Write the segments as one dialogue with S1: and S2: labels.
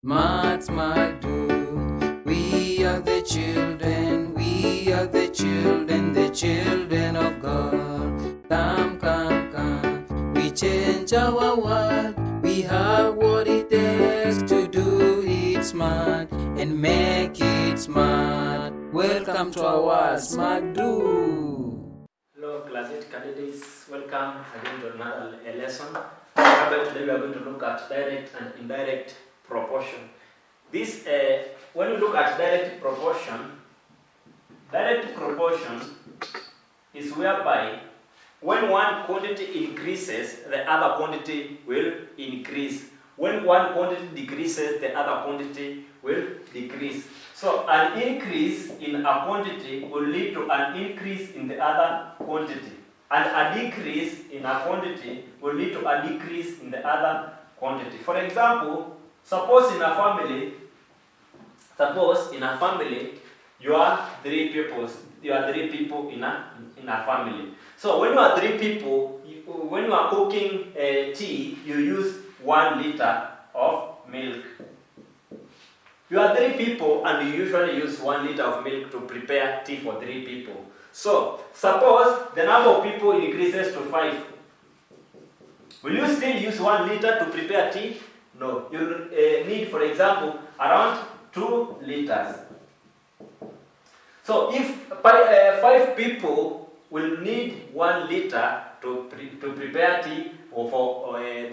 S1: Smart, smart, do. We are the children, the children of God. Come, come, come. We change our world. We have what it takes to do it smart and make it smart. Welcome to our Smart Do.
S2: Hello, class 8 candidates. Welcome again to another lesson. Today we are going to look at direct and indirect proportion. When we look at direct proportion is whereby when one quantity increases, the other quantity will increase. When one quantity decreases, the other quantity will decrease. So an increase in a quantity will lead to an increase in the other quantity. And a decrease in a quantity will lead to a decrease in the other quantity. For example, suppose in a family you are three people in a family. So when you are three people, when you are cooking tea, you use 1 liter of milk. You are 3 people and you usually use 1 liter of milk to prepare tea for 3 people. So suppose the number of people increases to 5. Will you still use 1 liter to prepare tea? No. You need, for example, around 2 liters. So if 5 people will need 1 liter to prepare tea for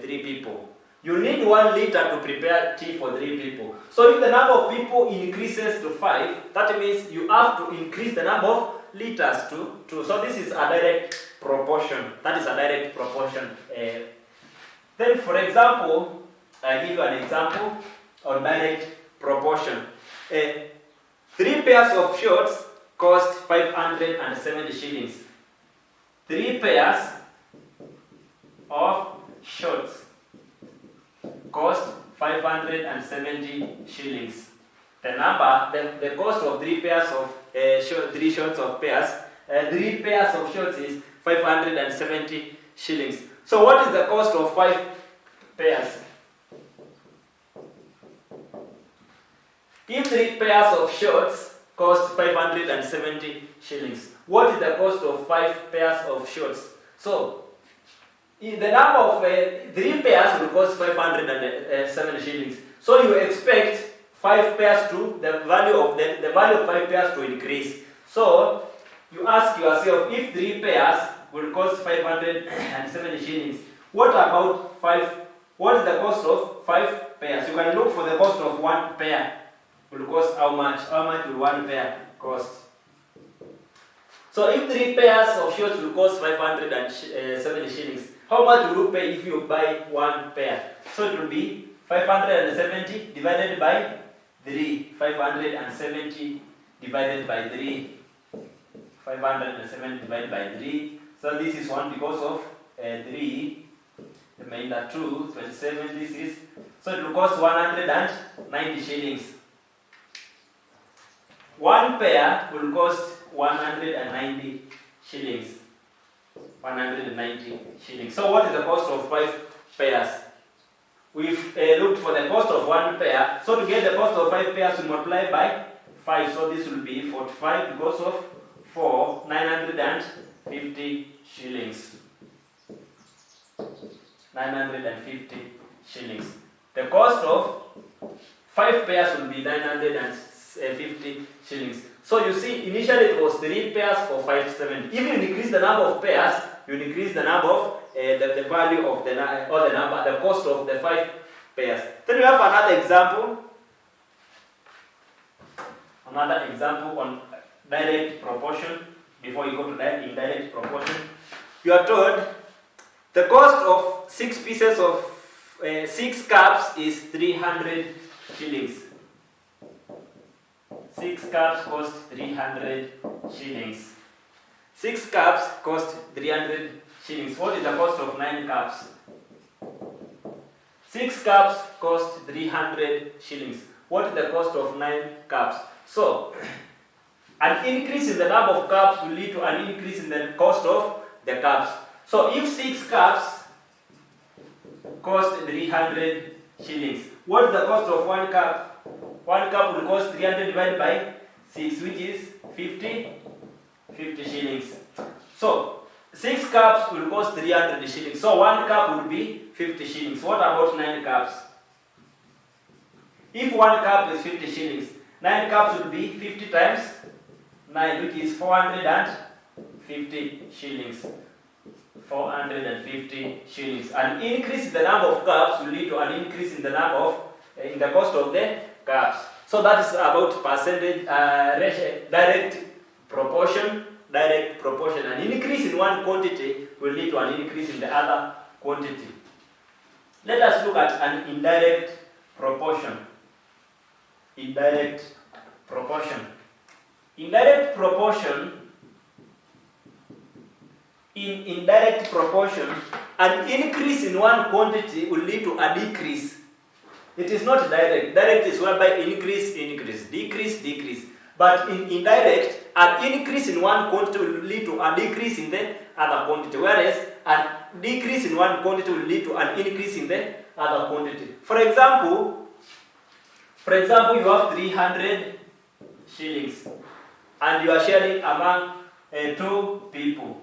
S2: 3 people. You need 1 liter to prepare tea for 3 people. So if the number of people increases to 5, that means you have to increase the number of liters to 2. So this is a direct proportion. That is a direct proportion. Then for example, I give you an example on direct proportion. 3 pairs of shorts cost 570 shillings. 3 pairs of shorts cost 570 shillings. The cost of 3 pairs of 3 shorts of pairs, 3 pairs of shorts is 570 shillings. So what is the cost of 5 pairs? If 3 pairs of shorts cost 570 shillings, what is the cost of 5 pairs of shorts? So the number of 3 pairs will cost 570 shillings. So you expect 5 pairs to the value of 5 pairs to increase. So you ask yourself, if 3 pairs will cost 570 shillings, what about 5? What is the cost of 5 pairs? You can look for the cost of 1 pair. Will cost how much? How much will 1 pair cost? So if 3 pairs of shorts will cost 570 shillings, how much will you pay if you buy 1 pair? So it will be 570 divided by 3. 570 divided by 3. 570 divided by 3. So this is 1 because of 3. The remainder 2, 27. This is, so it will cost 190 shillings. 1 pair will cost 190 shillings. 190 shillings. So what is the cost of 5 pairs? We've looked for the cost of 1 pair. So to get the cost of 5 pairs, we multiply by 5. So this will be 45 because of 4, 950 shillings. 950 shillings. The cost of 5 pairs will be 950 shillings. So you see, initially it was 3 pairs for 570. If you increase the number of pairs, you increase the number of the value of the cost of the 5 pairs. Then we have another example. Another example on direct proportion. Before you go to that indirect proportion, you are told the cost of 6 pieces of 6 cups is 300 shillings. 6 cups cost 300 shillings. 6 cups cost 300 shillings. What is the cost of 9 cups? 6 cups cost 300 shillings. What is the cost of 9 cups? So, an increase in the number of cups will lead to an increase in the cost of the cups. So, if 6 cups cost 300 shillings. What is the cost of 1 cup? 1 cup will cost 300 divided by 6, which is 50 shillings. So 6 cups will cost 300 shillings. So 1 cup will be 50 shillings. What about 9 cups? If 1 cup is 50 shillings, 9 cups will be 50 times 9, which is 450 shillings. 450 shillings. An increase in the number of cups will lead to an increase in the number of in the cost of the cups. So that is about percentage direct proportion. Direct proportion. An increase in one quantity will lead to an increase in the other quantity. Let us look at an indirect proportion. Indirect proportion. Indirect proportion. In indirect proportion, an increase in one quantity will lead to a decrease. It is not direct. Direct is whereby increase, decrease. But in indirect, an increase in one quantity will lead to a decrease in the other quantity, whereas a decrease in one quantity will lead to an increase in the other quantity. For example, you have 300 shillings and you are sharing among 2 people.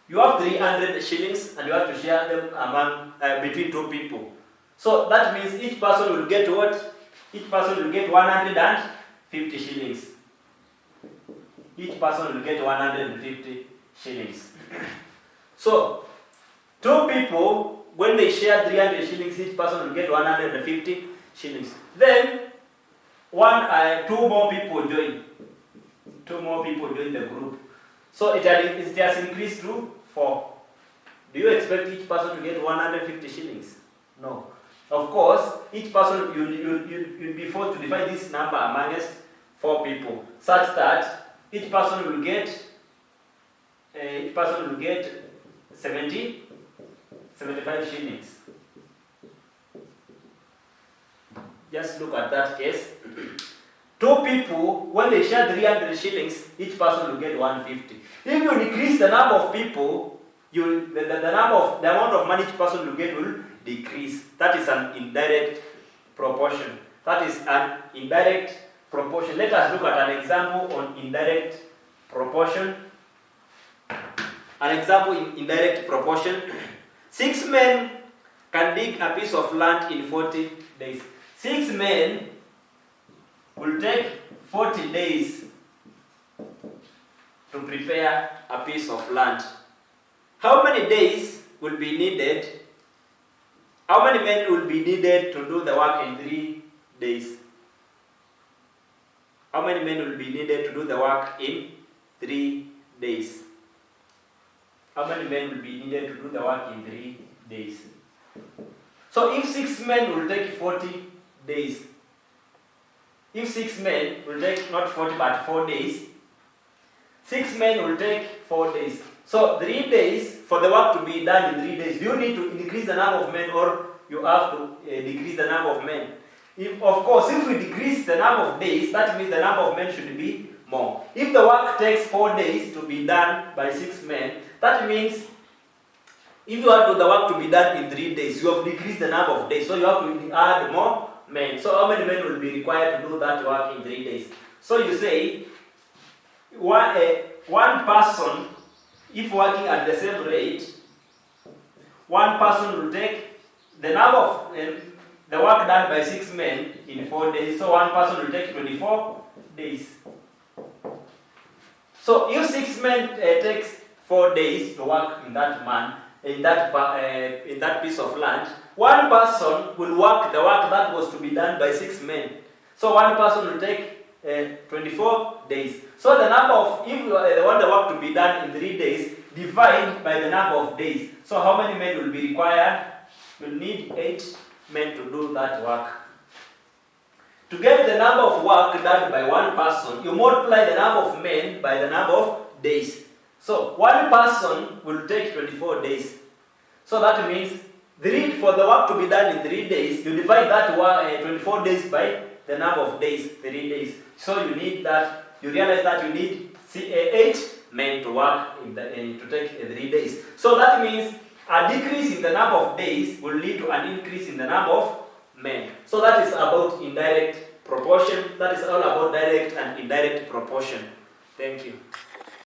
S2: You have 300 shillings and you have to share them among between 2 people. So that means each person will get what? Each person will get 150 shillings. Each person will get 150 shillings. So 2 people, when they share 300 shillings, each person will get 150 shillings. Then 2 more people join. 2 more people join the group. So it has increased to 4. Do you expect each person to get 150 shillings? No. Of course, each person you'll be forced to divide this number amongst 4 people, such that each person will get 75 shillings. Just look at that case. 2 people, when they share 300 shillings, each person will get 150. If you decrease the number of people, the amount of money each person will get will decrease. That is an indirect proportion. Let us look at an example on indirect proportion. An example in indirect proportion. 6 men can dig a piece of land in 40 days. 6 men will take 40 days to prepare a piece of land. How many days will be needed? How many men will be needed to do the work in 3 days? How many men will be needed to do the work in 3 days? How many men will be needed to do the work in 3 days? So if 6 men will take 40 days, if 6 men will take not 40 but 4 days, 6 men will take 4 days. So 3 days for the work to be done in 3 days. Do you need to increase the number of men or you have to decrease the number of men? Of course, if we decrease the number of days, that means the number of men should be more. If the work takes 4 days to be done by 6 men, that means if you want the work to be done in 3 days, you have decreased the number of days, so you have to add more men. So how many men will be required to do that work in 3 days? So you say one person, if working at the same rate, one person will take the number of the work done by 6 men in 4 days. So one person will take 24 days. So if 6 men takes 4 days to work in that in that piece of land, one person will work the work that was to be done by 6 men. So one person will take 24 days. So the number of, if you want the work to be done in 3 days, divide by the number of days. So how many men will be required? You'll need 8 men to do that work. To get the number of work done by one person, you multiply the number of men by the number of days. So one person will take 24 days. So that means for the work to be done in 3 days, you divide that 24 days by the number of days, 3 days. So you realize that you need 8 men to work to take 3 days. So that means A decrease in the number of days will lead to an increase in the number of men. So that is about indirect proportion. That is all about direct and indirect proportion. Thank you.